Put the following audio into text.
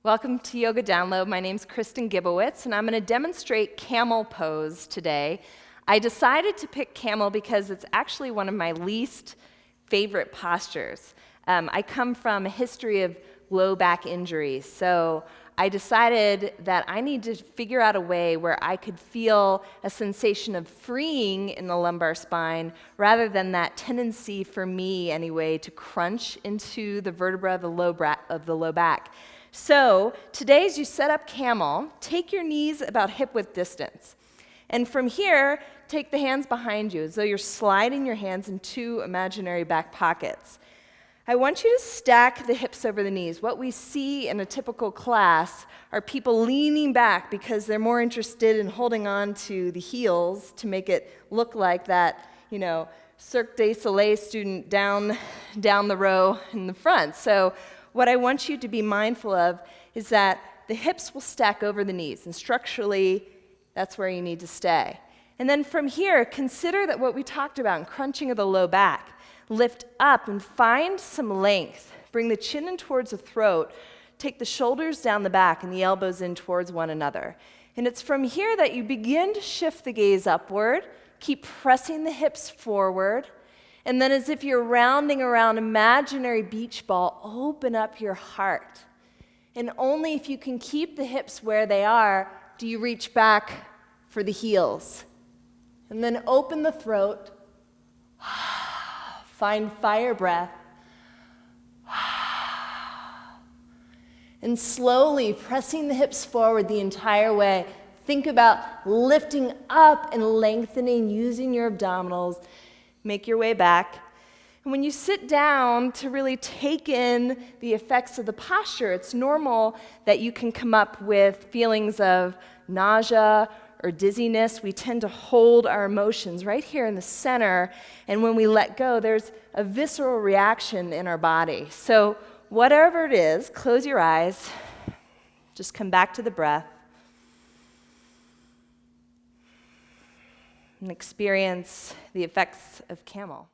Welcome to Yoga Download. My name's Kristin Gibowicz, and I'm going to demonstrate Camel Pose today. I decided to pick camel because it's actually one of my least favorite postures. I come from a history of low back injuries, so I decided that I need to figure out a way where I could feel a sensation of freeing in the lumbar spine rather than that tendency for me anyway to crunch into the vertebra of the low back. So today, as you set up camel, take your knees about hip-width distance. And from here, take the hands behind you as though you're sliding your hands in two imaginary back pockets. I want you to stack the hips over the knees. What we see in a typical class are people leaning back because they're more interested in holding on to the heels to make it look like that, Cirque du Soleil student down the row in the front. So what I want you to be mindful of is that the hips will stack over the knees, and structurally, that's where you need to stay. And then from here, consider that what we talked about in crunching of the low back. Lift up and find some length. Bring the chin in towards the throat. Take the shoulders down the back and the elbows in towards one another. And it's from here that you begin to shift the gaze upward. Keep pressing the hips forward. And then as if you're rounding around an imaginary beach ball, open up your heart. And only if you can keep the hips where they are do you reach back for the heels. And then open the throat. Find fire breath. And slowly pressing the hips forward the entire way. Think about lifting up and lengthening using your abdominals. Make your way back. And when you sit down to really take in the effects of the posture, it's normal that you can come up with feelings of nausea or dizziness. We tend to hold our emotions right here in the center, and when we let go, there's a visceral reaction in our body. So whatever it is, close your eyes, just come back to the breath, and experience the effects of camel.